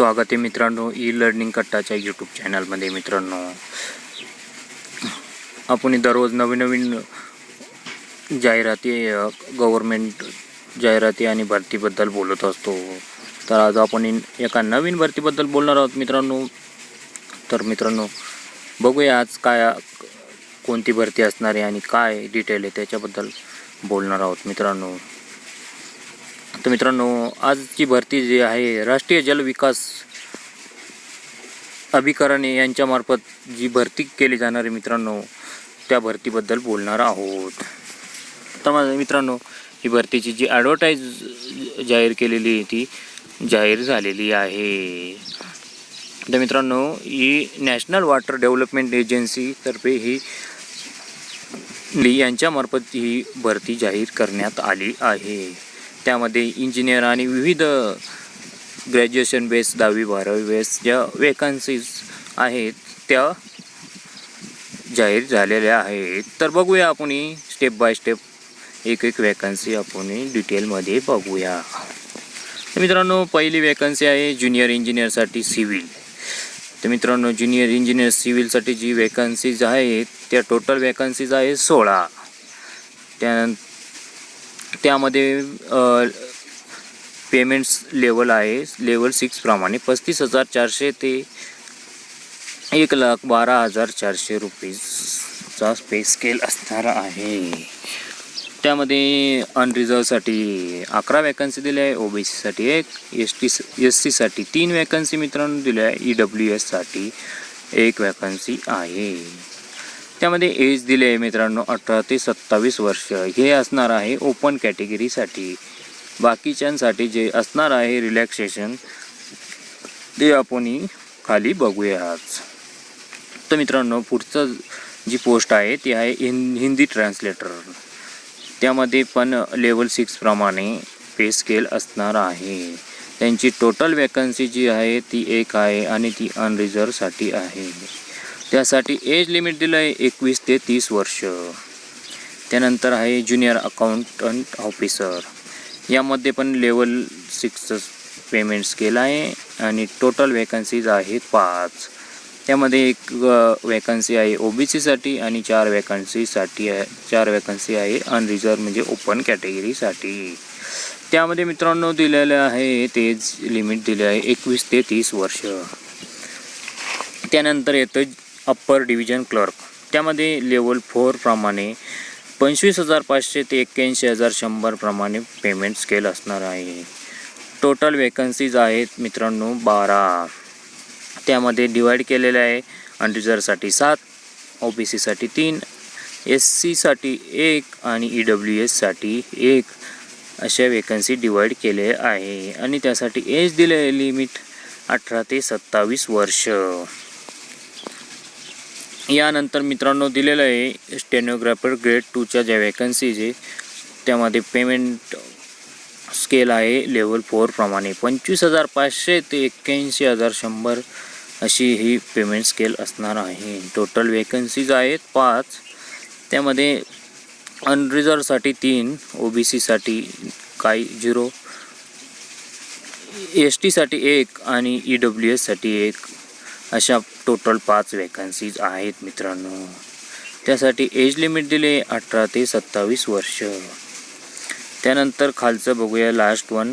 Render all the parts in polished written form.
स्वागत आहे मित्रांनो ई लर्निंग कट्टाच्या यूट्यूब चॅनलमध्ये। मित्रांनो, आपण दररोज नवीन जाहिराती, गव्हर्नमेंट जाहिराती आणि भरतीबद्दल बोलत असतो। तर आज आपण एका नवीन भरतीबद्दल बोलणार आहोत मित्रांनो। तर मित्रांनो, बघूया आज कोणती भरती असणार आहे आणि काय डिटेल आहे त्याच्याबद्दल बोलणार आहोत मित्रांनो। तर मित्रांनो, आजची भरती जी आहे राष्ट्रीय जल विकास अभिकरण यांच्यामार्फत जी भरती केली जाणार आहे मित्रांनो, त्या भरतीबद्दल बोलणार आहोत। तर मित्रांनो, ही भरतीची जी ॲडव्हर्टाईज जाहीर केलेली आहे ती जाहीर झालेली आहे। तर मित्रांनो, ही नॅशनल वॉटर डेव्हलपमेंट एजन्सी तर्फे यांच्यामार्फत ही भरती जाहीर करण्यात आली आहे। त्यामध्ये इंजिनियर आणि विविध ग्रॅज्युएशन बेस 10वी-12वी बेस ज्या वेकन्सीज आहेत त्या जाहीर झालेल्या आहेत। तर बघूया आपण स्टेप बाय स्टेप एक वेकन्सी आपण डिटेलमध्ये बघूया। तर मित्रांनो, पहिली वेकन्सी आहे ज्युनियर इंजिनियरसाठी सिव्हिल। तर मित्रांनो, ज्युनियर इंजिनियर सिव्हिलसाठी जी वेकन्सीज आहेत त्या टोटल वेकन्सीज आहे 16। त्यामध्ये पेमेंट्स लेवल आहे लेवल 6 प्रमाणे 35,400 ते 1,12,400 रुपीजचा पे स्केल असणार आहे। त्यामध्ये अनरिझर्वसाठी 11 वेकन्सी दिल्या आहे, OBC-साठी 1, SC-साठी 3 वेकन्सी मित्रांनो दिल्या आहे, EWS-साठी 1 वेकन्सी आहे। त्यामध्ये एज दिले आहे मित्रांनो 18 ते 27 वर्ष, हे असणार आहे ओपन कॅटेगरीसाठी। बाकीच्यांसाठी जे असणार आहे रिलॅक्सेशन ते आपण खाली बघूयाच। तर मित्रांनो, पुढचं जी पोस्ट आहे ती आहे हिंदी ट्रान्सलेटर। त्यामध्ये पण लेवल 6 प्रमाणे पे स्केल असणार आहे। त्यांची टोटल वेकन्सी जी आहे ती 1 आहे आणि ती अनरिझर्वसाठी आहे। त्यासाठी एज लिमिट दिलं आहे 21 ते 30 वर्ष। त्यानंतर आहे ज्युनियर अकाउंटंट ऑफिसर, यामध्ये पण लेवल 6 पेमेंट स्केल आहे आणि टोटल वेकन्सीज आहेत 5। त्यामध्ये 1 वेकन्सी आहे OBC-साठी आणि 4 वेकन्सी आहे अनरिझर्व म्हणजे ओपन कॅटेगरीसाठी। त्यामध्ये मित्रांनो दिलेले आहे एज लिमिट दिले आहे 21 ते 30 वर्ष। त्यानंतर येतं अप्पर डिव्हिजन क्लर्क। त्यामध्ये लेवल 4 प्रमाणे 25,500 ते 81,100 प्रमाणे पेमेंट स्केल असणार आहे। टोटल वेकन्सीज आहेत मित्रांनो 12। त्यामध्ये डिवाईड केलेले आहे अनरिझर्वसाठी 7, OBC-साठी 3, SC-साठी 1 आणि EWS-साठी 1 अशा वेकन्सी डिवाईड केले आहे। आणि त्यासाठी एज दिले लिमिट 18 ते 27 वर्ष। यानंतर मित्रांनो दिलेलं आहे स्टेनोग्राफर ग्रेड 2च्या ज्या वेकन्सीज आहे त्यामध्ये पेमेंट स्केल आहे लेवल 4 प्रमाणे 25,500 ते 81,100 अशी ही पेमेंट स्केल असणार आहे। टोटल वेकन्सीज आहेत 5। त्यामध्ये अनरिझर्वसाठी 3, OBC-साठी काही 0, ST-साठी 1 आणि EWS-साठी 1 अशा टोटल 5 वेकन्सीज आहेत मित्रांनो। त्यासाठी एज लिमिट दिले 18 ते 27 वर्ष। त्यानंतर खालचं बघूया last one,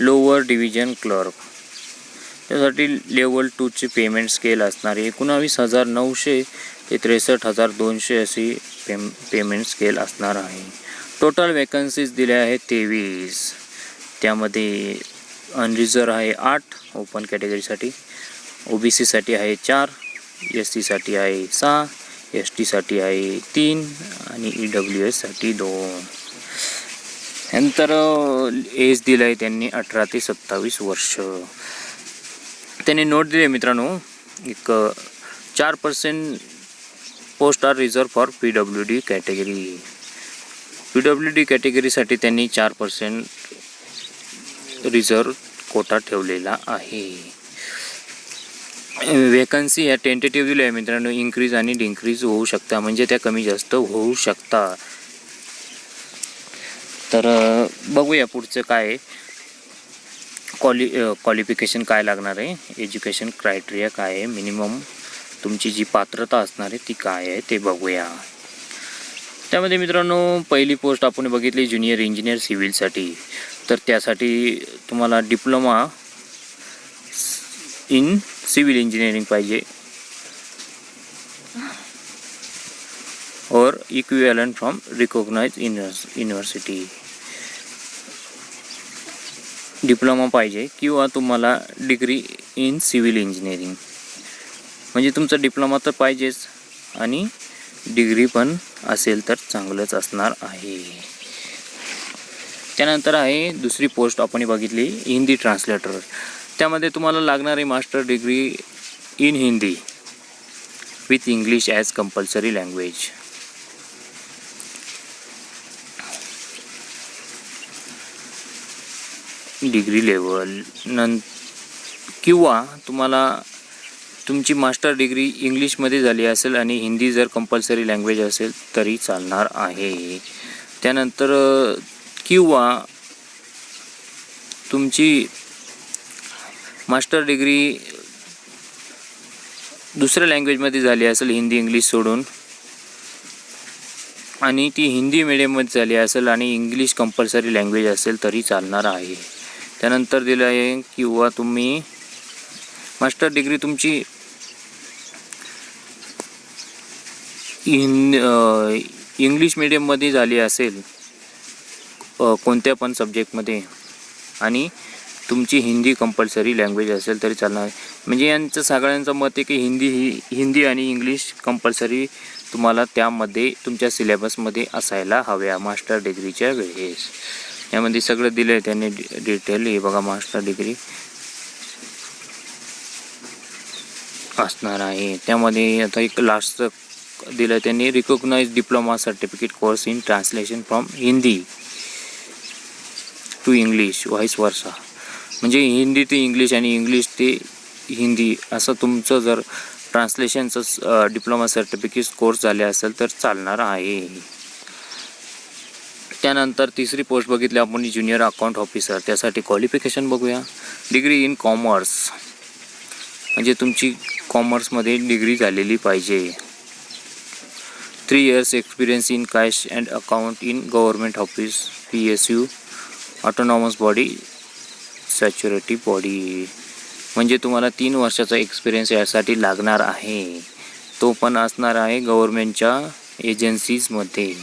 lower division clerk. त्यासाठी लेवल 2ची पेमेंट स्केल असणारी 19,900 ते 63,200 अशी पेमेंट स्केल असणार आहे। टोटल वेकन्सीज दिल्या आहेत 23। त्यामध्ये अनरिझर्व आहे 8 ओपन कॅटेगरीसाठी, OBC-साठी आहे 4, SC-साठी आहे 6, ST-साठी आहे 3 आणि EWS-साठी 2। नंतर एज दिलं आहे त्यांनी 18 ते 27 वर्ष। त्यांनी नोट दिले मित्रांनो, 4% post are reserve for PWD category. PWD कॅटेगरीसाठी त्यांनी 4% रिझर्व कोटा ठेवलेला आहे। वेकन्सी या टेंटेटिव्ह दिल्या आहे मित्रांनो, इन्क्रीज आणि डिक्रीज होऊ शकता, म्हणजे त्या कमी जास्त होऊ शकता। तर बघूया पुढचं काय क्वालिफिकेशन काय लागणार आहे, एज्युकेशन क्रायटेरिया काय आहे, मिनिमम तुमची जी पात्रता असणार आहे ती काय आहे ते बघूया. त्यामध्ये मित्रांनो पहिली पोस्ट आपण बघितली ज्युनियर इंजिनियर सिव्हिलसाठी. तर त्यासाठी तुम्हाला डिप्लोमा इन सिव्हिल इंजिनिअरिंग पाहिजे or equivalent from recognized university. Diploma पाहिजे किंवा तुम्हाला डिग्री इन सिव्हिल इंजिनिअरिंग, म्हणजे तुमचा डिप्लोमा तर पाहिजेच आणि डिग्री पण असेल तर चांगलंच असणार आहे. त्यानंतर आहे दुसरी पोस्ट आपण बघितली हिंदी ट्रान्सलेटर. त्यामध्ये तुम्हाला लागणारी master degree in Hindi with English as compulsory language. Degree level किंवा तुम्हाला तुमची मास्टर डिग्री इंग्लिशमध्ये झाली असेल आणि हिंदी जर कंपल्सरी लँग्वेज असेल तरी चालणार आहे. त्यानंतर किंवा तुमची मास्टर डिग्री दुसऱ्या लँग्वेजमध्ये झाली असेल हिंदी इंग्लिश सोडून आणि ती हिंदी मीडियममध्ये झाली असेल आणि इंग्लिश कंपल्सरी लँग्वेज असेल तरी चालणार आहे. त्यानंतर दिलं आहे किंवा तुम्ही मास्टर डिग्री तुमची इंग्लिश मीडियममध्ये झाली असेल कोणत्या पण सब्जेक्टमध्ये आणि तुमची हिंदी कंपल्सरी लँग्वेज असेल तरी चालणार. म्हणजे यांचं सगळ्यांचं मत आहे की हिंदी आणि इंग्लिश कंपल्सरी तुम्हाला त्यामध्ये तुमच्या सिलेबसमध्ये असायला हव्या मास्टर डिग्रीच्या वेळेस. यामध्ये सगळं दिलं आहे त्यांनी डिटेल. हे बघा मास्टर डिग्री असणार आहे. त्यामध्ये आता एक लास्टचं दिलं त्यांनी recognized diploma certificate course in translation from Hindi to English vice versa. म्हणजे हिंदी ते इंग्लिश आणि इंग्लिश ते हिंदी असं तुमचं जर ट्रान्सलेशनचं डिप्लोमा सर्टिफिकेट कोर्स झाले असेल तर चालणार आहे. त्यानंतर तिसरी पोस्ट बघितली आपण ज्युनियर अकाउंट ऑफिसर. त्यासाठी क्वालिफिकेशन बघूया. डिग्री इन कॉमर्स, म्हणजे तुमची कॉमर्समध्ये डिग्री झालेली पाहिजे. 3 years experience in cash and account in government office, PSU, autonomous body, सॅच्युरिटी बॉडी. म्हणजे तुम्हाला 3 वर्षाचा एक्सपिरियन्स यासाठी लागणार आहे. तो पण असणार आहे गव्हर्मेंटच्या एजन्सीजमध्ये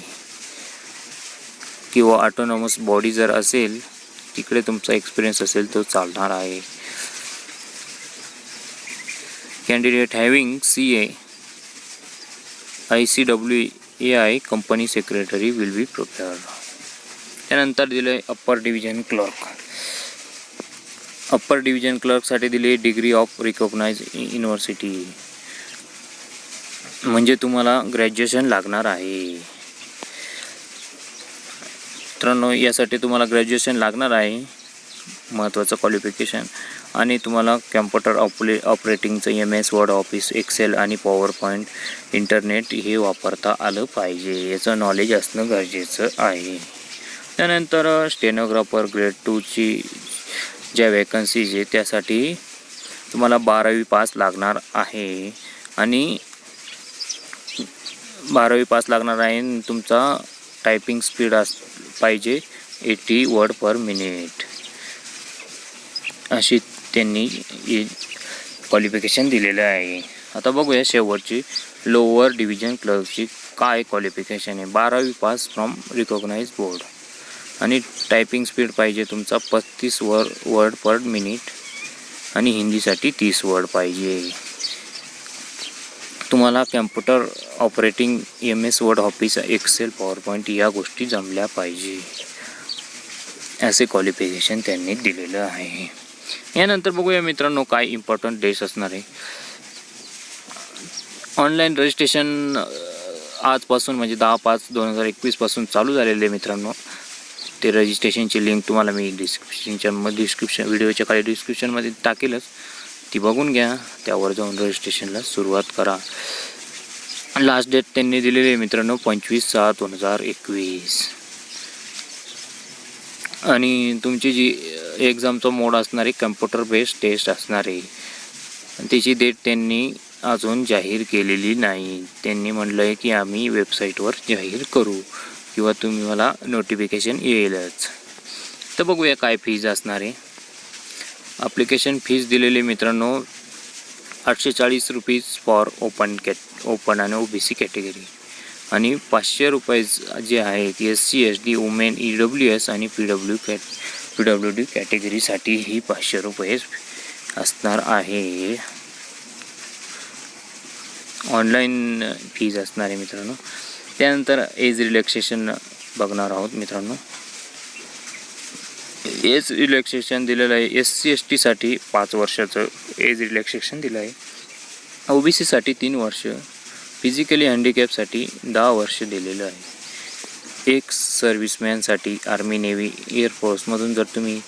किंवा ऑटोनॉमस बॉडी जर असेल तिकडे तुमचा एक्सपिरियन्स असेल तो चालणार आहे. Candidate having CA ICWAI company secretary will be prepared. त्यानंतर दिलं आहे upper division clerk. Upper division क्लर्कसाठी दिली डिग्री ऑफ रिकॉग्नाइज्ड युनिव्हर्सिटी, म्हणजे तुम्हाला ग्रॅज्युएशन लागणार आहे. मित्रांनो यासाठी तुम्हाला ग्रॅज्युएशन लागणार आहे, महत्त्वाचं क्वालिफिकेशन. आणि तुम्हाला कॅम्प्युटर ऑपरेटिंगचं MS वर्ड, ऑफिस, एक्सेल आणि पॉवर पॉईंट, इंटरनेट हे वापरता आलं पाहिजे. याचं नॉलेज असणं गरजेचं आहे. त्यानंतर स्टेनोग्राफर ग्रेड 2ची ज्या वॅकन्सीज आहे त्यासाठी तुम्हाला 12वी पास लागणार आहे. आणि 12वी पास लागणार आहे. तुमचा टायपिंग स्पीड पाहिजे 80 वर्ड पर मिनिट. अशी त्यांनी क्वालिफिकेशन दिलेलं आहे. आता बघूया शेवटची लोअर डिव्हिजन क्लर्कची काय क्वालिफिकेशन आहे. 12वी पास फ्रॉम रिकॉग्नाइज बोर्ड आणि टायपिंग स्पीड पाहिजे तुमचा 35 वर्ड पर मिनिट आणि हिंदीसाठी 30 वर्ड पाहिजे. तुम्हाला computer operating MS word, office, excel, power point या गोष्टी जमल्या पाहिजे. असे क्वालिफिकेशन त्यांनी दिलेलं आहे. यानंतर बघूया मित्रांनो काय इम्पॉर्टंट डेट्स असणार आहे. ऑनलाईन रजिस्ट्रेशन आजपासून म्हणजे 10/5/2021 पासून चालू झालेले मित्रांनो. ते रजिस्ट्रेशनची लिंक तुम्हाला मी डिस्क्रिप्शन व्हिडिओच्या खाली डिस्क्रिप्शनमध्ये टाकेलच, ती बघून घ्या. त्यावर जाऊन रजिस्ट्रेशनला सुरुवात करा. लास्ट डेट त्यांनी दिलेली आहे मित्रांनो 25/6/2021. आणि तुमची जी एक्झामचा मोड असणारी कम्प्युटर बेस्ड टेस्ट असणार आहे, त्याची डेट त्यांनी अजून जाहीर केलेली नाही. त्यांनी म्हटलं आहे की आम्ही वेबसाईटवर जाहीर करू किंवा तुम्ही मला नोटिफिकेशन येईलच. तर बघूया काय फीज असणार आहे. ॲप्लिकेशन फीज दिलेली मित्रांनो 840 रुपीज फॉर ओपन आणि OBC कॅटेगरी आणि 500 रुपये जे आहेत SC SD वुमेन EWS आणि PWD कॅटेगरीसाठी ही 500 रुपये असणार आहे. ऑनलाईन फीज असणार आहे मित्रांनो. त्यानंतर एज रिलॅक्सेशन बघणार आहोत मित्रांनो. एज रिलॅक्सेशन दिलेलं आहे. SC ST साठी 5 वर्षाचं एज रिलॅक्सेशन दिलं आहे. OBC साठी 3 वर्ष, फिजिकली हँडिकॅपसाठी 10 वर्ष दिलेलं आहे. एक सर्व्हिसमॅनसाठी आर्मी नेव्ही एअरफोर्समधून जर तुम्ही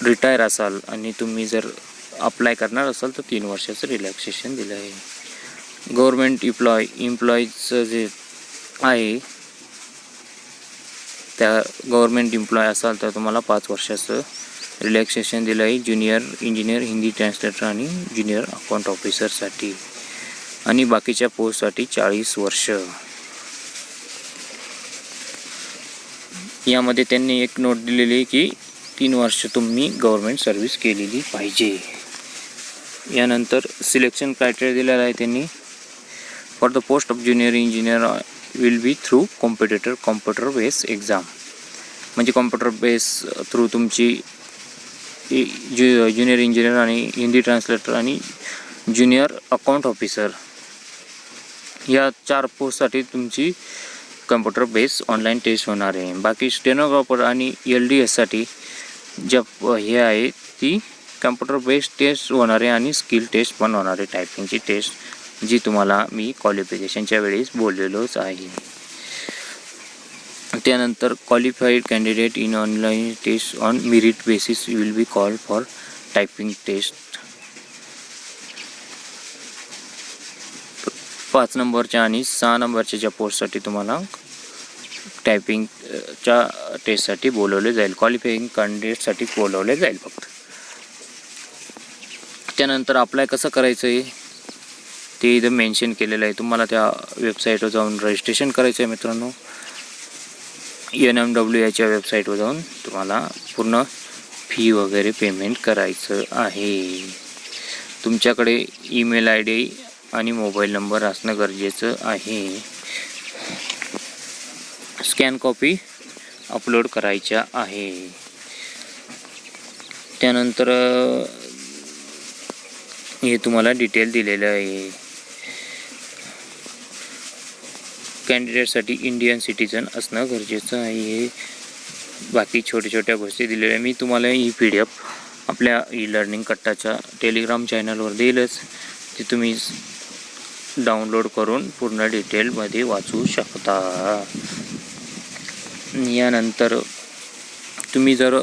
रिटायर असाल आणि तुम्ही जर अप्लाय करणार असाल तर 3 वर्षाचं रिलॅक्सेशन दिलं आहे. गव्हर्मेंट एम्प्लॉईचं जे आहे त्या गव्हर्मेंट एम्प्लॉय असाल तर तुम्हाला 5 वर्षाचं रिलॅक्सेशन दिलं आहे. ज्युनियर इंजिनियर, हिंदी ट्रान्सलेटर आणि ज्युनियर अकाउंट ऑफिसरसाठी आणि बाकीच्या पोस्टसाठी 40 वर्ष. यामध्ये त्यांनी एक नोट दिलेली आहे की 3 वर्ष तुम्ही गव्हर्मेंट सर्व्हिस केलेली पाहिजे. यानंतर सिलेक्शन क्रायटेरिया दिलेला आहे त्यांनी. For the post of junior engineer will be through computer base exam. म्हणजे कॉम्प्युटर बेस थ्रू तुमची ज्युनियर इंजिनियर आणि हिंदी ट्रान्सलेटर आणि ज्युनियर अकाउंट ऑफिसर या 4 पोस्टसाठी तुमची कम्प्युटर बेस ऑनलाईन टेस्ट होणार आहे. बाकी स्टेनोग्राफर आणि LDSसाठी ज्या हे आहे ती कम्प्युटर बेस्ड टेस्ट होणार आहे आणि स्किल टेस्ट पण होणार आहे, टायपिंगची टेस्ट जी तुम्हाला मी क्वालिफिकेशनच्या वेळेस बोललेलोच आहे. त्यानंतर qualified candidate in online test on merit basis will be called for typing test. 5 नंबरच्या आणि 6 नंबरच्या ज्या पोस्टसाठी तुम्हाला टायपिंगच्या टेस्टसाठी बोलवले जाईल. क्वालिफाईंग कॅन्डिडेटसाठी बोलवले जाईल फक्त. त्यानंतर अप्लाय कसं करायचं आहे ते इथं मेन्शन केलेलं आहे. तुम्हाला त्या वेबसाईटवर जाऊन रजिस्ट्रेशन करायचं आहे मित्रांनो. NMWAच्या वेबसाईटवर जाऊन तुम्हाला पूर्ण फी वगैरे पेमेंट करायचं आहे. तुमच्याकडे ईमेल ID आणि मोबाईल नंबर असणं गरजेचं आहे. स्कॅन कॉपी अपलोड करायच्या आहे. त्यानंतर हे तुम्हाला डिटेल दिलेलं आहे. कॅन्डिडेटसाठी इंडियन सिटीजन असणं गरजेचं आहे. बाकी छोट्या गोष्टी दिलेल्या मी तुम्हाला ही PDF आपल्या E-लर्निंग कट्टाच्या टेलिग्राम चॅनलवर देईलच. ते तुम्ही डाउनलोड करून पूर्ण डिटेलमध्ये वाचू शकता. यानंतर तुम्ही जर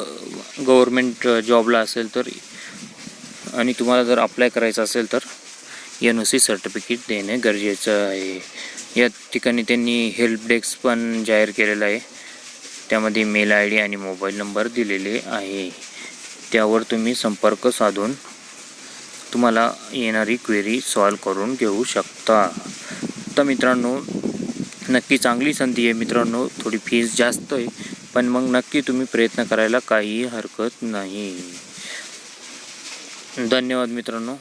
गव्हर्मेंट जॉबला असेल तर आणि तुम्हाला जर अप्लाय करायचं असेल तर NOC सर्टिफिकेट देणे गरजेचं आहे. या ठिकाणी त्यांनी हेल्प डेस्क पण जाहीर केलेला आहे. त्यामध्ये मेल ID आणि मोबाईल नंबर दिलेले आहे. त्यावर तुम्ही संपर्क साधून तुम्हाला येणारी क्वेरी सॉल्व करून घेऊ शकता. तर मित्रांनो नक्की चांगली संधी आहे मित्रांनो. थोडी फीस जास्त आहे पण मग नक्की तुम्ही प्रयत्न करायला काही हरकत नाही. धन्यवाद मित्रांनो.